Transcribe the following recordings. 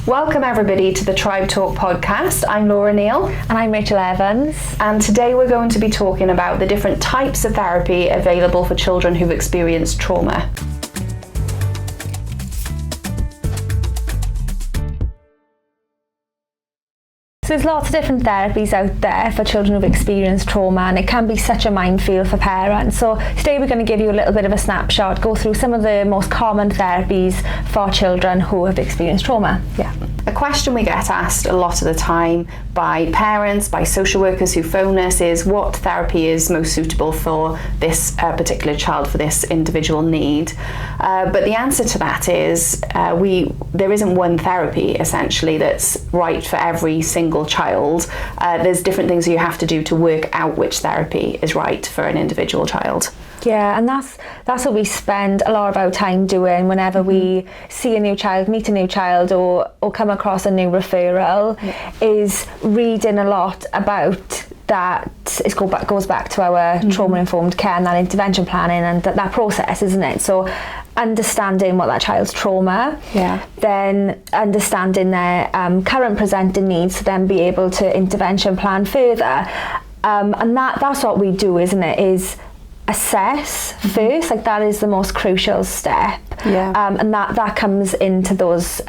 Welcome everybody to the Tribe Talk podcast. I'm Laura Neal. And I'm Rachel Evans. And today we're going to be talking about the different types of therapy available for children who've experienced trauma. So there's lots of different therapies out there for children who've experienced trauma, and it can be such a minefield for parents. So today we're going to give you a little bit of a snapshot, go through some of the most common therapies for children who have experienced trauma. Yeah. A question we get asked a lot of the time by parents, by social workers who phone us is what therapy is most suitable for this particular child, for this individual need. But the answer to that is there isn't one therapy essentially that's right for every single child. There's different things you have to do to work out which therapy is right for an individual child. Yeah, and that's what we spend a lot of our time doing whenever we see a new child, meet a new child, or come across a new referral, is reading a lot about that. It goes back to our trauma-informed care and that intervention planning and that process, isn't it? So understanding what that child's trauma, then understanding their current presenting needs to then be able to intervention plan further. And that's what we do, isn't it, is assess first. Like, that is the most crucial step, and that comes into those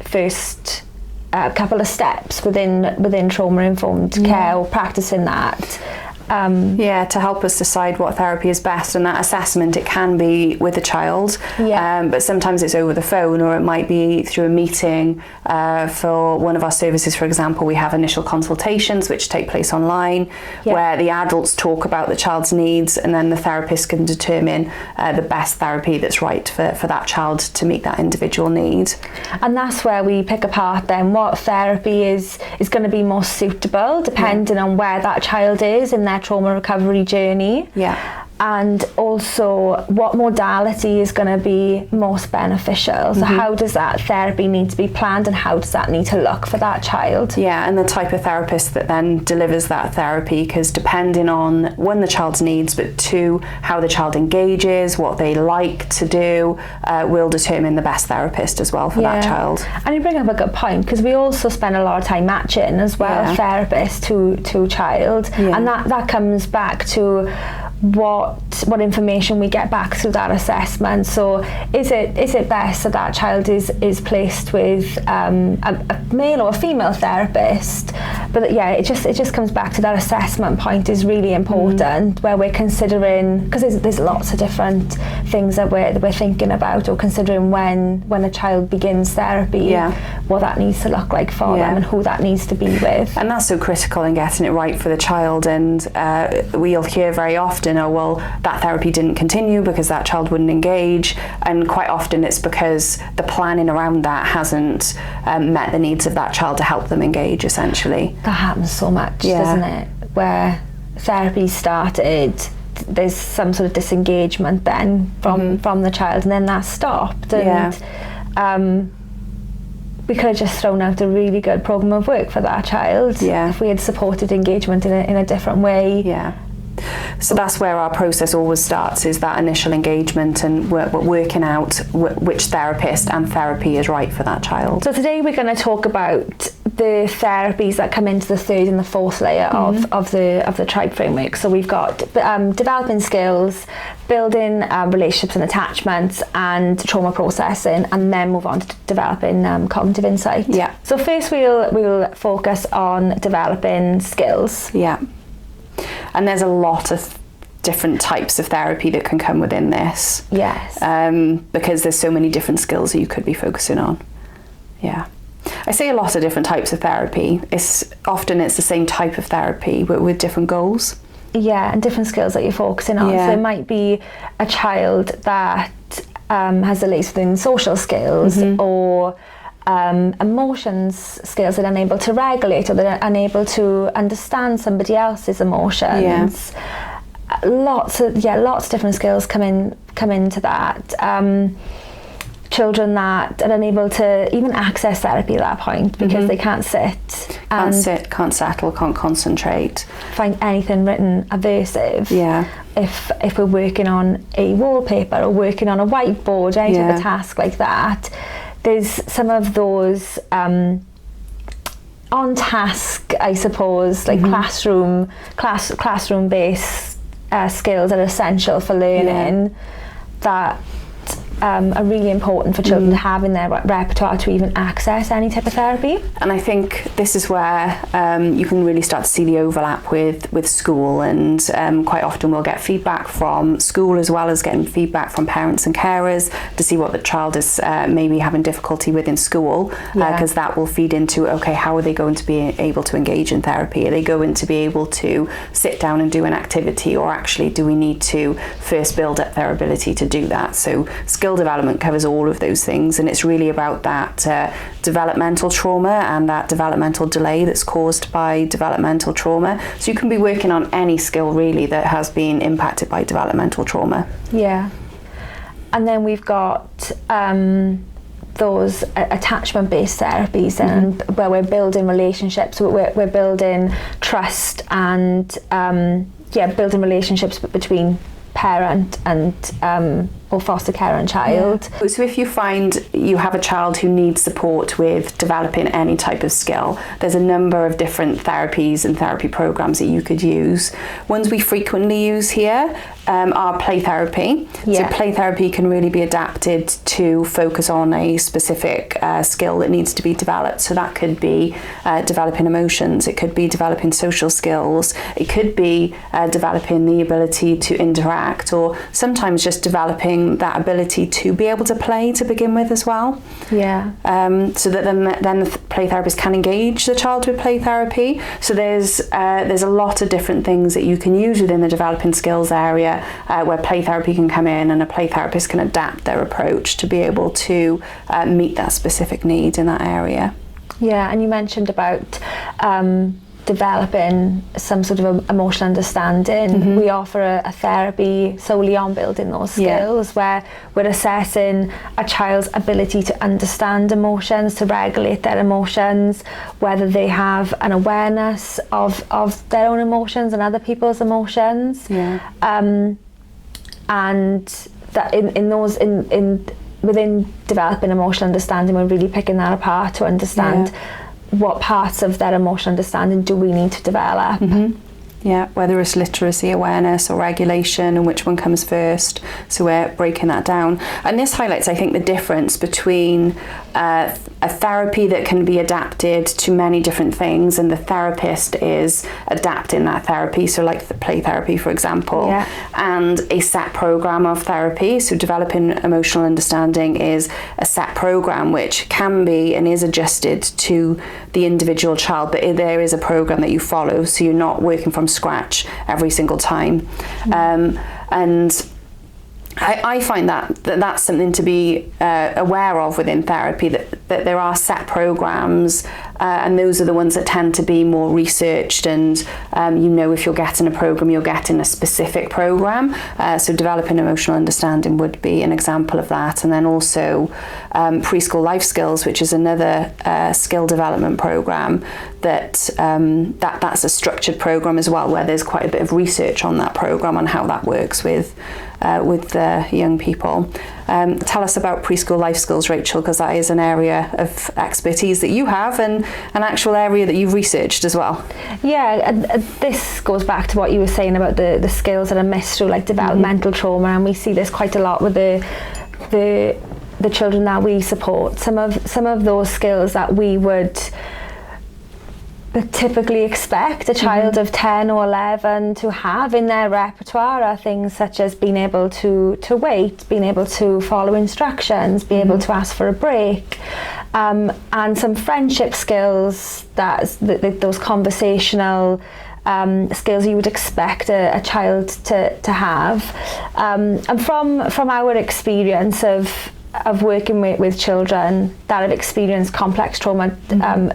first couple of steps within trauma-informed care, or practicing that. To help us decide what therapy is best, and that assessment, it can be with a child, but sometimes it's over the phone, or it might be through a meeting. For one of our services, for example, we have initial consultations which take place online, where the adults talk about the child's needs, and then the therapist can determine the best therapy that's right for that child to meet that individual need. And that's where we pick apart then what therapy is going to be most suitable depending on where that child is in their trauma recovery journey, and also what modality is going to be most beneficial. So how does that therapy need to be planned, and how does that need to look for that child? And the type of therapist that then delivers that therapy, because depending on, one, the child's needs, but two, how the child engages, what they like to do, will determine the best therapist as well for that child. And you bring up a good point, because we also spend a lot of time matching as well, therapist to child, and that comes back to what information we get back through that assessment. So is it best that child is placed with a male or a female therapist? But it just comes back to that assessment point is really important, where we're considering, because there's lots of different things that we're thinking about, or considering when a child begins therapy, what that needs to look like for them, and who that needs to be with. And that's so critical in getting it right for the child. And we'll hear very often, oh well, that therapy didn't continue because that child wouldn't engage, and quite often it's because the planning around that hasn't met the needs of that child to help them engage, essentially. That happens so much, doesn't it? Where therapy started, there's some sort of disengagement then from the child, and then that stopped, and we could have just thrown out a really good program of work for that child if we had supported engagement in a different way. So that's where our process always starts, is that initial engagement and working out which therapist and therapy is right for that child. So today we're going to talk about the therapies that come into the third and the fourth layer of the Tribe framework. So we've got developing skills, building relationships and attachments, and trauma processing, and then move on to developing cognitive insight. So first we'll focus on developing skills. And there's a lot of different types of therapy that can come within this. Because there's so many different skills that you could be focusing on. I say a lot of different types of therapy. Often it's the same type of therapy, but with different goals. And different skills that you're focusing on. So it might be a child that has delays within social skills, or emotions skills that are unable to regulate, or that are unable to understand somebody else's emotions. Lots of different skills come into that. Children that are unable to even access therapy at that point because they can't sit, can't settle, can't concentrate, find anything written aversive. If we're working on a wallpaper or working on a whiteboard, any type of task like that, there's some of those on task, I suppose, like classroom based skills are essential for learning that are really important for children to have in their repertoire to even access any type of therapy. And I think this is where you can really start to see the overlap with school, and quite often we'll get feedback from school as well as getting feedback from parents and carers to see what the child is maybe having difficulty with in school, because that will feed into, okay, how are they going to be able to engage in therapy? Are they going to be able to sit down and do an activity, or actually do we need to first build up their ability to do that? So skill development covers all of those things, and it's really about that developmental trauma and that developmental delay that's caused by developmental trauma. So you can be working on any skill really that has been impacted by developmental trauma. Yeah. And then we've got those attachment-based therapies, and where we're building relationships, we're building trust and building relationships between parent and or foster care and child. Yeah. So if you find you have a child who needs support with developing any type of skill, there's a number of different therapies and therapy programs that you could use. Ones we frequently use here are play therapy. So play therapy can really be adapted to focus on a specific skill that needs to be developed. So that could be developing emotions, it could be developing social skills, it could be developing the ability to interact, or sometimes just developing that ability to be able to play to begin with as well. So that then the play therapist can engage the child with play therapy. So there's a lot of different things that you can use within the developing skills area where play therapy can come in, and a play therapist can adapt their approach to be able to meet that specific need in that area. Yeah, and you mentioned about developing some sort of emotional understanding. We offer a therapy solely on building those skills, where we're assessing a child's ability to understand emotions, to regulate their emotions, whether they have an awareness of their own emotions and other people's emotions. And that within developing emotional understanding, we're really picking that apart to understand what parts of that emotional understanding do we need to develop. Whether it's literacy, awareness or regulation, and which one comes first. So we're breaking that down. And this highlights, I think, the difference between a therapy that can be adapted to many different things, and the therapist is adapting that therapy, so like the play therapy, for example, and a set program of therapy. So developing emotional understanding is a set program which can be and is adjusted to the individual child, but there is a program that you follow, so you're not working from scratch every single time. And I find that's something to be aware of within therapy, that there are set programs, and those are the ones that tend to be more researched, and if you're getting a program, you're getting a specific program. So developing emotional understanding would be an example of that. And then also preschool life skills, which is another skill development program that's a structured program as well, where there's quite a bit of research on that program, on how that works with the young people. Tell us about preschool life skills, Rachel, because that is an area of expertise that you have, and an actual area that you've researched as well. And this goes back to what you were saying about the skills that are missed through like developmental trauma, and we see this quite a lot with the children that we support. Some of those skills that we would typically expect a child of 10 or 11 to have in their repertoire are things such as being able to wait, being able to follow instructions, be able to ask for a break, and some friendship skills, those conversational skills you would expect a child to have. And from our experience of working with children that have experienced complex trauma,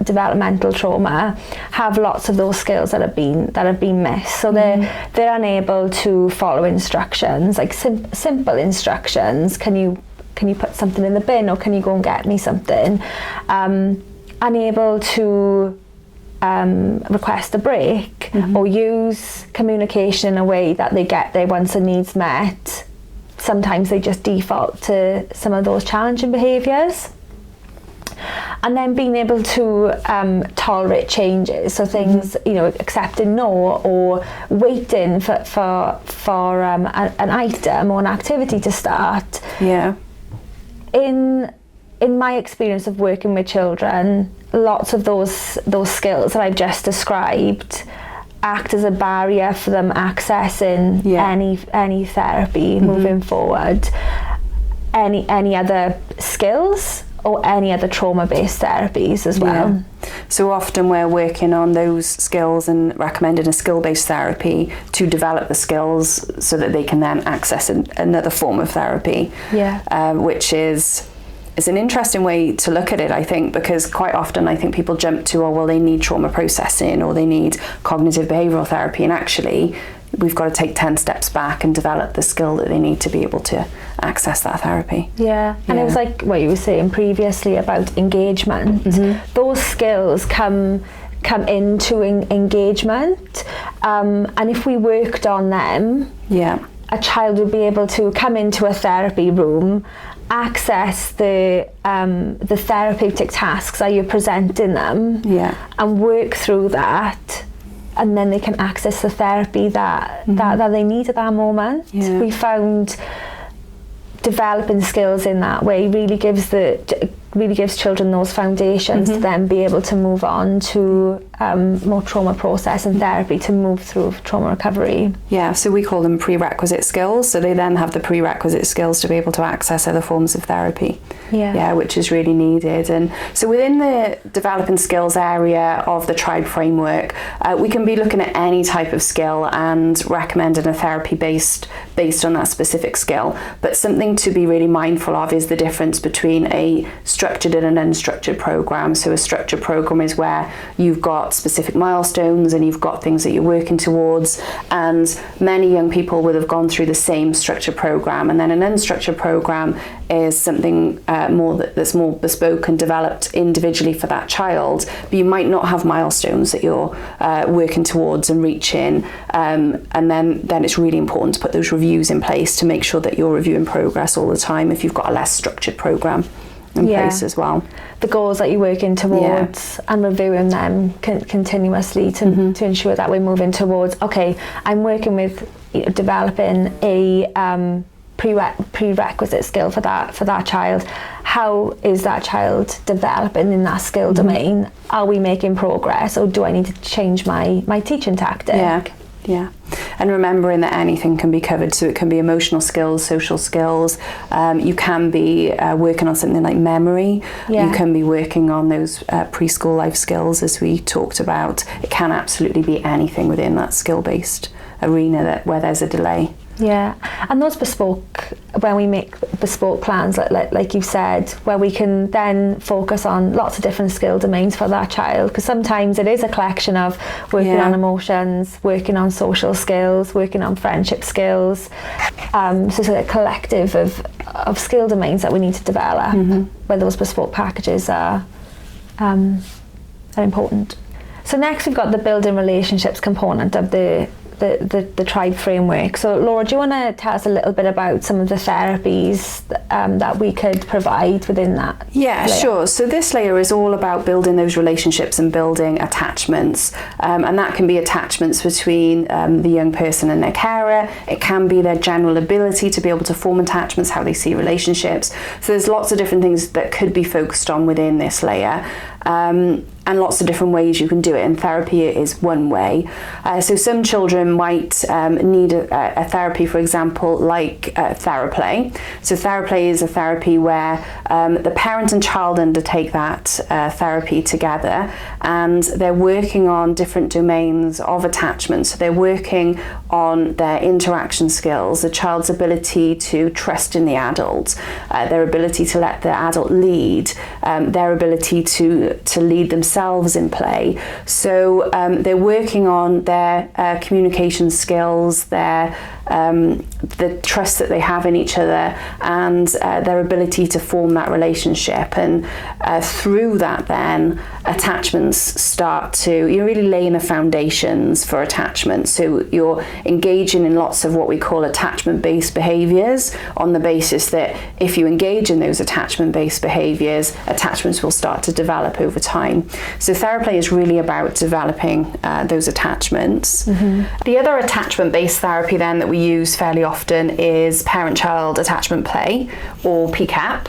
developmental trauma, have lots of those skills that have been missed. So they're unable to follow instructions, like simple instructions. Can you put something in the bin, or can you go and get me something? Unable to request a break, or use communication in a way that they get their wants and needs met. Sometimes they just default to some of those challenging behaviours. and then being able to tolerate changes, so things, you know, accepting no, or waiting for an item or an activity to start. Yeah. In my experience of working with children, lots of those skills that I've just described act as a barrier for them accessing any therapy moving forward. Any other skills or any other trauma-based therapies as well. Yeah. So often we're working on those skills and recommending a skill-based therapy to develop the skills so that they can then access another form of therapy. Yeah. Which is an interesting way to look at it, I think, because quite often I think people jump to, oh, well, they need trauma processing or they need cognitive behavioural therapy, and actually we've got to take 10 steps back and develop the skill that they need to be able to access that therapy. Yeah, and it was like what you were saying previously about engagement. Those skills come into engagement, and if we worked on them, a child would be able to come into a therapy room, access the therapeutic tasks that you're presenting them, and work through that, and then they can access the therapy that they need at that moment. We found developing skills in that way really gives children those foundations to then be able to move on to more trauma process and therapy to move through trauma recovery. Yeah, so we call them prerequisite skills, so they then have the prerequisite skills to be able to access other forms of therapy. Yeah, which is really needed. And so within the developing skills area of the tribe framework, we can be looking at any type of skill and recommending a therapy based on that specific skill. But something to be really mindful of is the difference between a structured and an unstructured program. So a structured program is where you've got specific milestones and you've got things that you're working towards, and many young people would have gone through the same structured program. And then an unstructured program is something that's more bespoke and developed individually for that child, but you might not have milestones that you're working towards and reaching, and then it's really important to put those reviews in place to make sure that you're reviewing progress all the time if you've got a less structured program in place as well. The goals that you're working towards and reviewing them continuously to ensure that we're moving towards, okay, I'm working with developing a prerequisite skill for that child. How is that child developing in that skill domain? Are we making progress, or do I need to change my teaching tactic? Yeah, and remembering that anything can be covered, so it can be emotional skills, social skills, you can be working on something like memory, you can be working on those preschool life skills as we talked about. It can absolutely be anything within that skill-based arena where there's a delay. Yeah, and those bespoke, when we make bespoke plans, like you said, where we can then focus on lots of different skill domains for that child, because sometimes it is a collection of working on emotions, working on social skills, working on friendship skills. So it's a collective of skill domains that we need to develop, where those bespoke packages are important. So next we've got the building relationships component of the tribe framework. So Laura, do you want to tell us a little bit about some of the therapies that we could provide within that? Yeah, layer? Sure. So this layer is all about building those relationships and building attachments, and that can be attachments between the young person and their carer. It can be their general ability to be able to form attachments, how they see relationships. So there's lots of different things that could be focused on within this layer. And lots of different ways you can do it, and therapy is one way. So some children might need a therapy, for example, like theraplay. So theraplay is a therapy where the parent and child undertake that therapy together, and they're working on different domains of attachment. So they're working on their interaction skills, the child's ability to trust in the adult, their ability to let the adult lead, their ability to lead themselves in play. So they're working on their communication skills, their the trust that they have in each other, and their ability to form that relationship. And through that then attachments start to, you're really laying the foundations for attachment. So you're engaging in lots of what we call attachment-based behaviours, on the basis that if you engage in those attachment-based behaviours, attachments will start to develop over time. So theraplay is really about developing those attachments. The other attachment-based therapy then that we use fairly often is parent-child attachment play, or PCAP.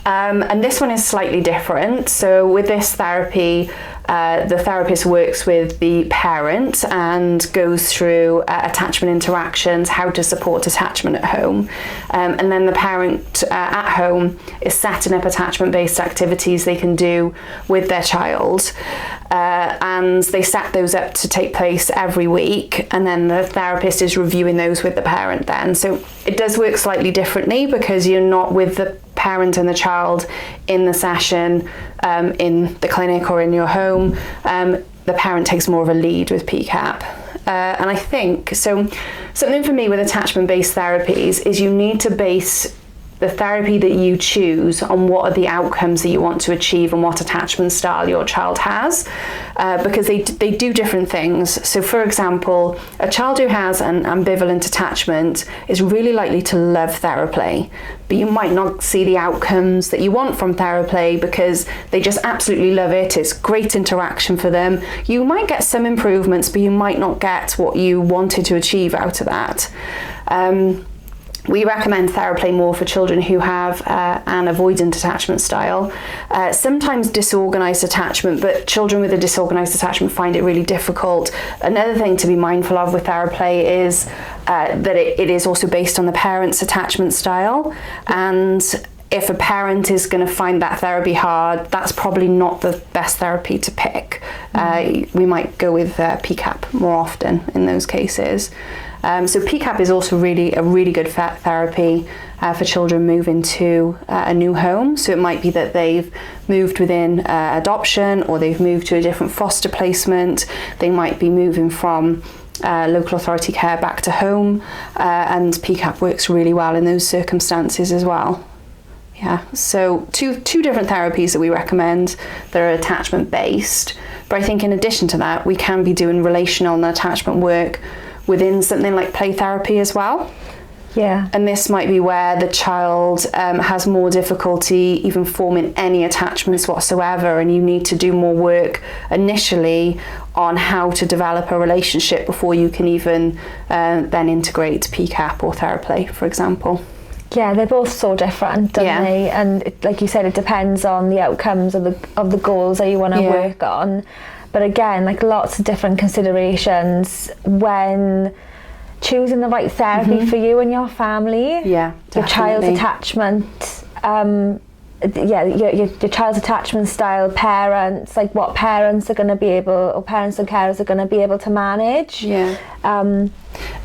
And this one is slightly different. So with this therapy, the therapist works with the parent and goes through attachment interactions, how to support attachment at home. And then the parent at home is setting up attachment-based activities they can do with their child. And they set those up to take place every week, and then the therapist is reviewing those with the parent then. So it does work slightly differently, because you're not with the parent and the child in the session, in the clinic or in your home. The parent takes more of a lead with PCAP. And I think, so something for me with attachment-based therapies is you need to base the therapy that you choose on what are the outcomes that you want to achieve and what attachment style your child has, because they do different things. So for example, a child who has an ambivalent attachment is really likely to love theraplay, but you might not see the outcomes that you want from theraplay because they just absolutely love it. It's great interaction for them. You might get some improvements, but you might not get what you wanted to achieve out of that. We recommend theraplay more for children who have an avoidant attachment style, sometimes disorganised attachment, but children with a disorganised attachment find it really difficult. Another thing to be mindful of with theraplay is that it is also based on the parent's attachment style, and if a parent is going to find that therapy hard, that's probably not the best therapy to pick. We might go with PCAP more often in those cases. So PCAP is also a really good therapy for children moving to a new home. So it might be that they've moved within adoption, or they've moved to a different foster placement. They might be moving from local authority care back to home, and PCAP works really well in those circumstances as well. Yeah, so two different therapies that we recommend that are attachment based. But I think in addition to that, we can be doing relational and attachment work within something like play therapy as well. Yeah. And this might be where the child has more difficulty even forming any attachments whatsoever, and you need to do more work initially on how to develop a relationship before you can even then integrate PCAP or theraplay, for example. Yeah, they're both so different, don't they? And like you said, it depends on the outcomes of the goals that you want to work on. But again, like lots of different considerations when choosing the right therapy for you and your family. Yeah, definitely. Your child's attachment, your child's attachment style, parents, like what parents are going to be able, or parents and carers are going to be able to manage. Yeah.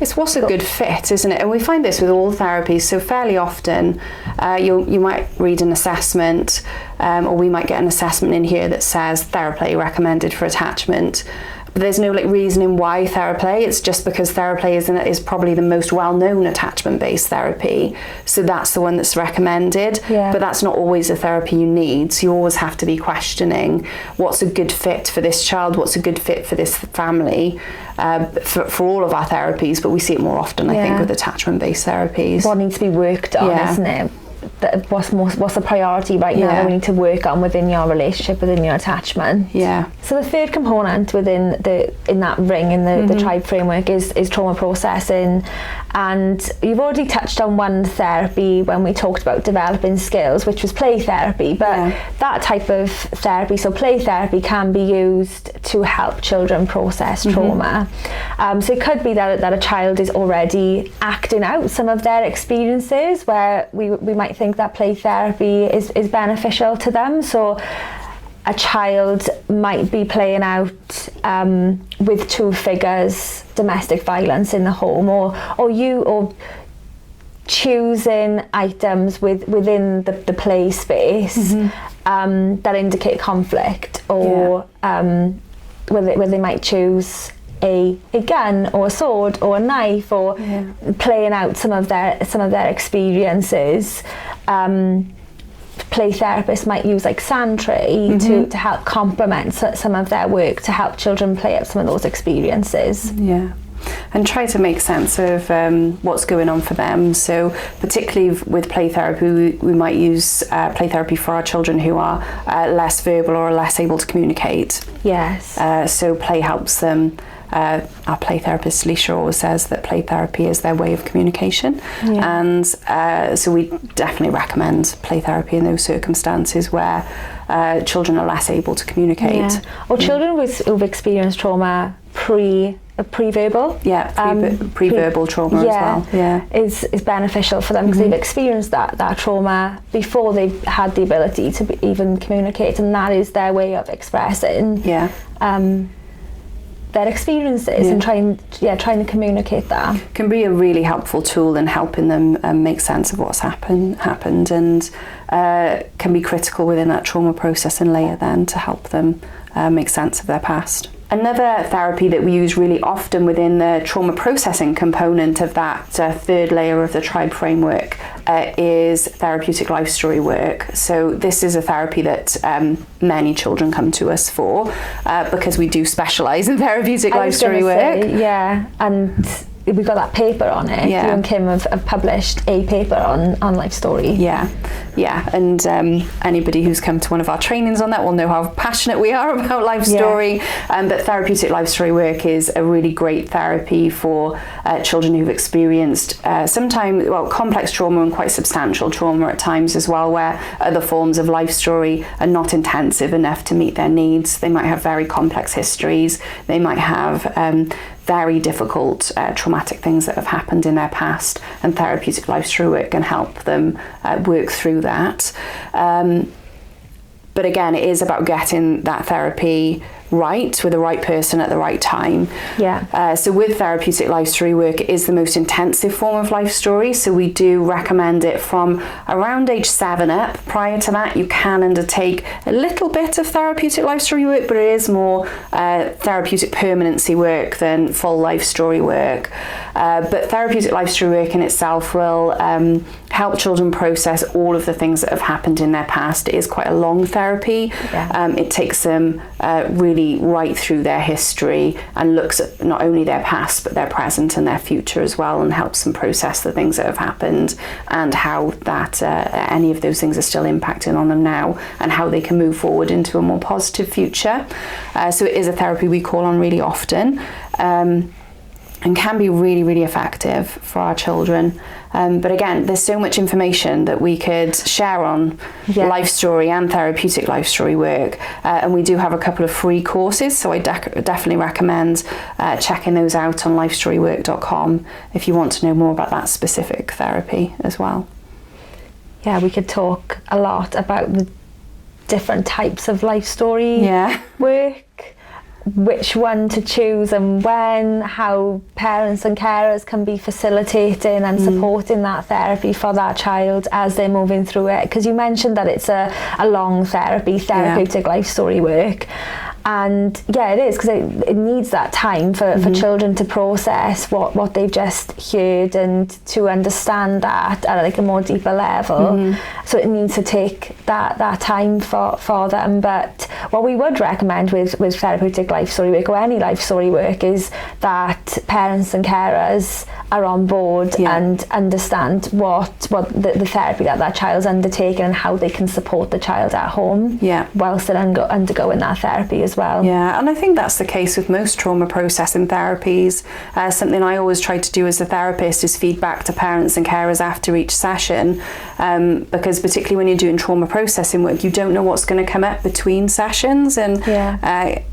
It's what's a good fit, isn't it? And we find this with all therapies. So fairly often you might read an assessment, or we might get an assessment in here that says theraplay recommended for attachment. But there's no reasoning why theraplay. It's just because theraplay is probably the most well-known attachment-based therapy. So that's the one that's recommended. Yeah. But that's not always a therapy you need. So you always have to be questioning what's a good fit for this child, what's a good fit for this family, for all of our therapies. But we see it more often, I think, with attachment-based therapies. What needs to be worked on, isn't it? What's the priority right now that we need to work on within your relationship, within your attachment. Yeah. So the third component within that ring in the tribe framework is trauma processing, and you've already touched on one therapy when we talked about developing skills, which was play therapy. But that type of therapy, so play therapy, can be used to help children process trauma. So it could be that a child is already acting out some of their experiences, where we might think that play therapy is beneficial to them. So a child might be playing out with two figures, domestic violence in the home, or choosing items within the play space that indicate conflict, or where they might choose a gun or a sword or a knife, or playing out some of their experiences. Play therapists might use like sand tray to help complement some of their work, to help children play out some of those experiences. Yeah. And try to make sense of what's going on for them. So particularly with play therapy, we might use play therapy for our children who are less verbal or less able to communicate. Yes. So play helps them. Our play therapist Leisha always says that play therapy is their way of communication, and so we definitely recommend play therapy in those circumstances where children are less able to communicate. Or children who've experienced trauma pre-verbal. Pre-verbal trauma as well. Is beneficial for them because they've experienced that trauma before they've had the ability to even communicate, and that is their way of expressing their experiences and trying to communicate that. Can be a really helpful tool in helping them make sense of what's happened, and can be critical within that trauma processing layer then to help them make sense of their past. Another therapy that we use really often within the trauma processing component of that third layer of the tribe framework is therapeutic life story work. So this is a therapy that many children come to us for because we do specialise in therapeutic life story work. And we've got that paper on it. You and Kim have published a paper on life story. And anybody who's come to one of our trainings on that will know how passionate we are about life story. But therapeutic life story work is a really great therapy for children who've experienced sometimes complex trauma and quite substantial trauma at times as well, where other forms of life story are not intensive enough to meet their needs. They might have very complex histories. They might have very difficult traumatic things that have happened in their past, and therapeutic life story work can help them work through that. But again, it is about getting that therapy right with the right person at the right time. So with therapeutic life story work, it is the most intensive form of life story, so we do recommend it from around age 7 up. Prior to that, you can undertake a little bit of therapeutic life story work, but it is more therapeutic permanency work than full life story work. But therapeutic life story work in itself will help children process all of the things that have happened in their past. It is quite a long therapy. It takes them really right through their history and looks at not only their past but their present and their future as well, and helps them process the things that have happened and how that any of those things are still impacting on them now, and how they can move forward into a more positive future. So it is a therapy we call on really often, and can be really, really effective for our children. But again, there's so much information that we could share on life story and therapeutic life story work. And we do have a couple of free courses, so I definitely recommend checking those out on lifestorywork.com if you want to know more about that specific therapy as well. We could talk a lot about the different types of life story work, which one to choose and when, how parents and carers can be facilitating and supporting that therapy for that child as they're moving through it. Because you mentioned that it's a long therapeutic life story work. And it is, because it needs that time for children to process what they've just heard and to understand that at like a more deeper level. So it needs to take that time for them. But what we would recommend with therapeutic life story work, or any life story work, is that parents and carers are on board and understand what the therapy that child's undertaking and how they can support the child at home whilst they're undergoing that therapy as well. And I think that's the case with most trauma processing therapies. Something I always try to do as a therapist is feedback to parents and carers after each session, because particularly when you're doing trauma processing work, you don't know what's going to come up between sessions, and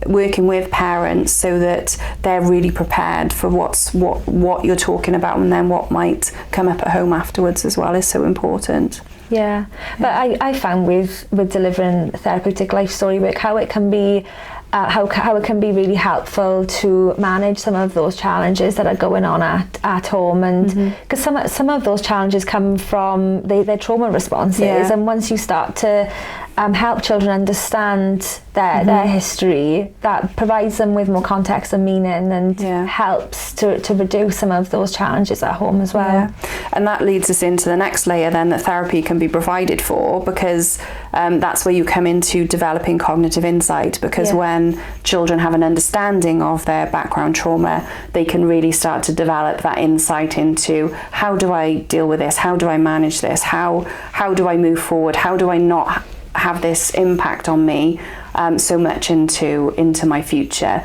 working with parents so that they're really prepared for what you're talking about, and then what might come up at home afterwards as well is so important. But I found with delivering therapeutic life story work how it can be how it can be really helpful to manage some of those challenges that are going on at home, and because some of those challenges come from their trauma responses, and once you start to help children understand their history, that provides them with more context and meaning, and helps to reduce some of those challenges at home as well. Yeah. And that leads us into the next layer then, that therapy can be provided for, because that's where you come into developing cognitive insight, because when children have an understanding of their background trauma, they can really start to develop that insight into, how do I deal with this? How do I manage this? How do I move forward? How do I not have this impact on me so much into my future?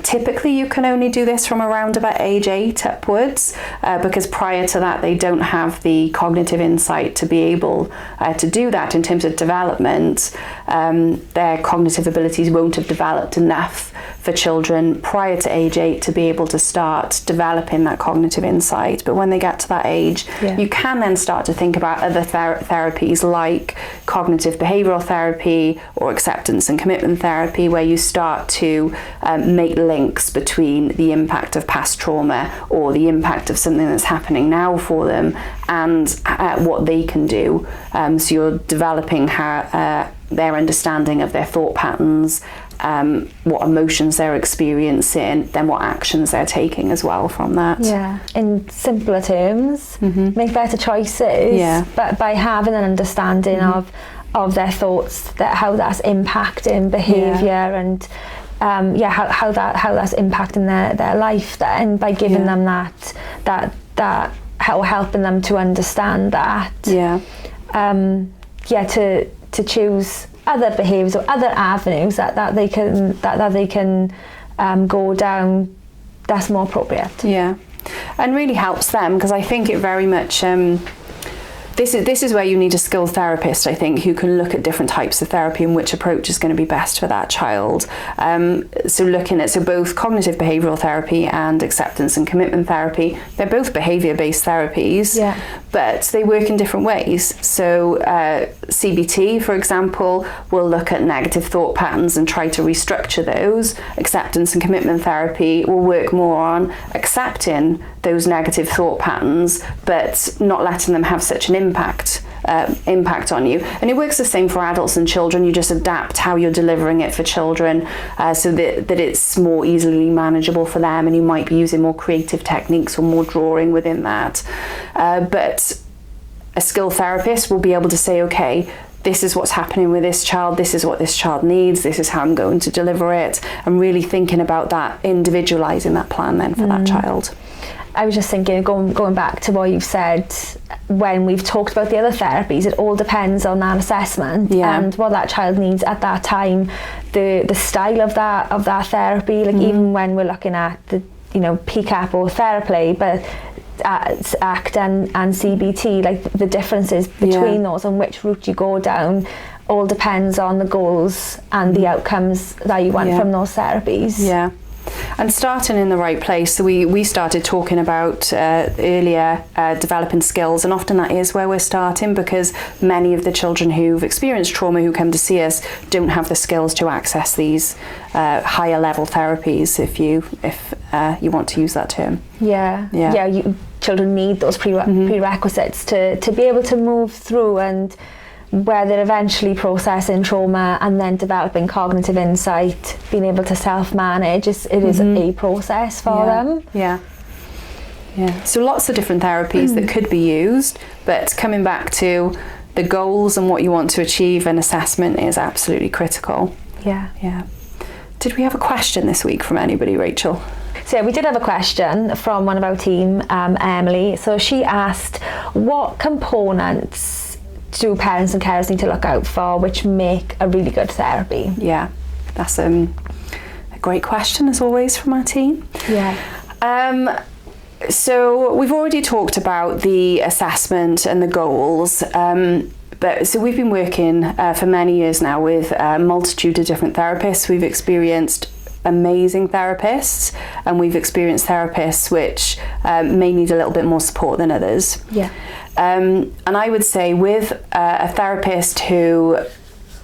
Typically you can only do this from around about age 8 upwards, because prior to that they don't have the cognitive insight to be able to do that in terms of development. Their cognitive abilities won't have developed enough for children prior to age 8 to be able to start developing that cognitive insight. But when they get to that age, you can then start to think about other therapies like cognitive behavioural therapy or acceptance and commitment therapy, where you start to make links between the impact of past trauma or the impact of something that's happening now for them and what they can do. So you're developing their understanding of their thought patterns, what emotions they're experiencing, then what actions they're taking as well from that. Yeah, in simpler terms, make better choices, but by having an understanding of their thoughts, how that's impacting behaviour and how that's impacting their life, then by giving them that how helping them to understand that. To choose other behaviours or other avenues that they can go down that's more appropriate. Yeah, and really helps them, because I think it very much this is where you need a skilled therapist, I think, who can look at different types of therapy and which approach is going to be best for that child. So looking at both cognitive behavioural therapy and acceptance and commitment therapy, they're both behaviour-based therapies, but they work in different ways. So CBT, for example, will look at negative thought patterns and try to restructure those. Acceptance and commitment therapy will work more on accepting those negative thought patterns, but not letting them have such an impact on you. And it works the same for adults and children. You just adapt how you're delivering it for children so that it's more easily manageable for them, and you might be using more creative techniques or more drawing within that. But a skilled therapist will be able to say, okay, this is what's happening with this child, this is what this child needs, this is how I'm going to deliver it, and really thinking about that, individualising that plan then for that child. I was just thinking, going back to what you've said, when we've talked about the other therapies, it all depends on that assessment and what that child needs at that time, the style of that therapy. Like even when we're looking at the PCAP or TheraPlay, but ACT and CBT, like the differences between those and which route you go down all depends on the goals and the outcomes that you want from those therapies. Yeah. And starting in the right place. So we started talking about earlier developing skills, and often that is where we're starting, because many of the children who've experienced trauma who come to see us don't have the skills to access these higher level therapies, if you want to use that term. Children need those prerequisites to be able to move through, and where they're eventually processing trauma and then developing cognitive insight, being able to self-manage, it is a process for them. Yeah. So lots of different therapies that could be used, but coming back to the goals and what you want to achieve, an assessment is absolutely critical. Yeah. Did we have a question this week from anybody, Rachel? So yeah, we did have a question from one of our team, Emily. So she asked, what components do parents and carers need to look out for which make a really good therapy? Yeah, that's a great question as always from our team. So we've already talked about the assessment and the goals, but so we've been working for many years now with a multitude of different therapists. We've experienced amazing therapists, and we've experienced therapists which may need a little bit more support than others. And I would say with a therapist who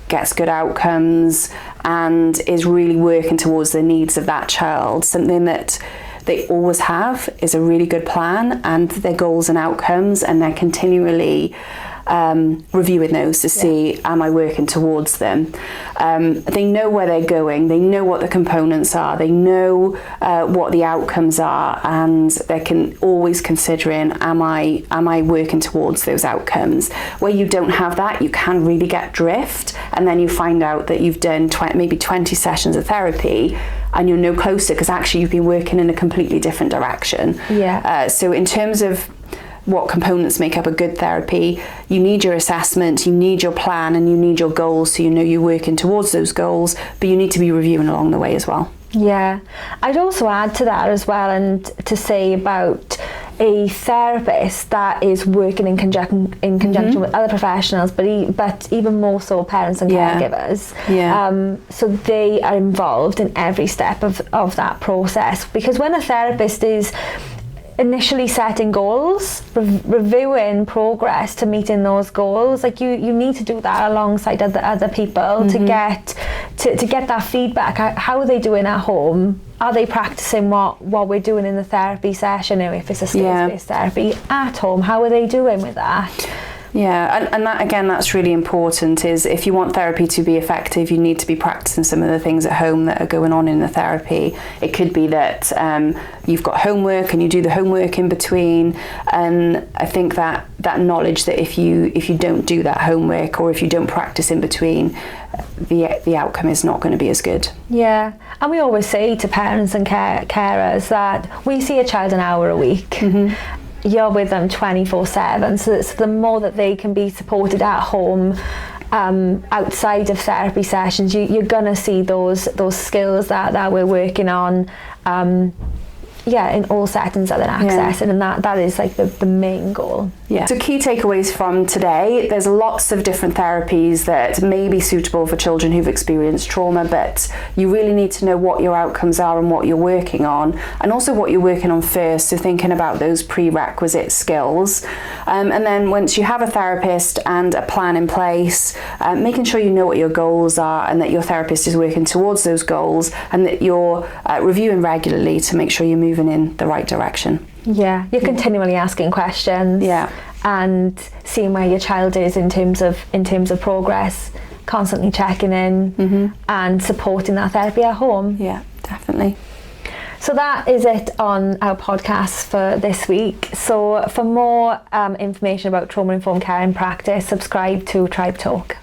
gets good outcomes and is really working towards the needs of that child, something that they always have is a really good plan and their goals and outcomes, and they're continually reviewing those to see, am I working towards them? They know where they're going, they know what the components are, they know what the outcomes are, and they can always considering, am I working towards those outcomes? Where you don't have that, you can really get drift, and then you find out that you've done maybe 20 sessions of therapy and you're no closer because actually you've been working in a completely different direction. So in terms of what components make up a good therapy, you need your assessment, you need your plan, and you need your goals, so you know you're working towards those goals, but you need to be reviewing along the way as well. Yeah, I'd also add to that as well, and to say about a therapist that is working in conjunction with other professionals, but even more so parents and caregivers. So they are involved in every step of that process, because when a therapist is initially setting goals, reviewing progress to meeting those goals, like you need to do that alongside other people to get that feedback. How are they doing at home? Are they practicing what we're doing in the therapy session, or if it's a skills-based therapy at home, how are they doing with that? Yeah, and that, again, that's really important, is if you want therapy to be effective, you need to be practicing some of the things at home that are going on in the therapy. It could be that you've got homework and you do the homework in between, and I think that knowledge that if you don't do that homework, or if you don't practice in between, the outcome is not going to be as good. Yeah, and we always say to parents and carers that we see a child an hour a week. You're with them 24/7, so the more that they can be supported at home, outside of therapy sessions, you're gonna see those skills that we're working on, in all settings that they're accessing, and that is like the main goal. So key takeaways from today: there's lots of different therapies that may be suitable for children who've experienced trauma, but you really need to know what your outcomes are and what you're working on, and also what you're working on first, so thinking about those prerequisite skills. And then once you have a therapist and a plan in place, making sure you know what your goals are and that your therapist is working towards those goals, and that you're reviewing regularly to make sure you're moving in the right direction. Yeah, you're continually asking questions. And seeing where your child is in terms of progress, constantly checking in, and supporting that therapy at home. Yeah, definitely. So that is it on our podcast for this week. So for more information about trauma-informed care in practice, subscribe to Tribe Talk.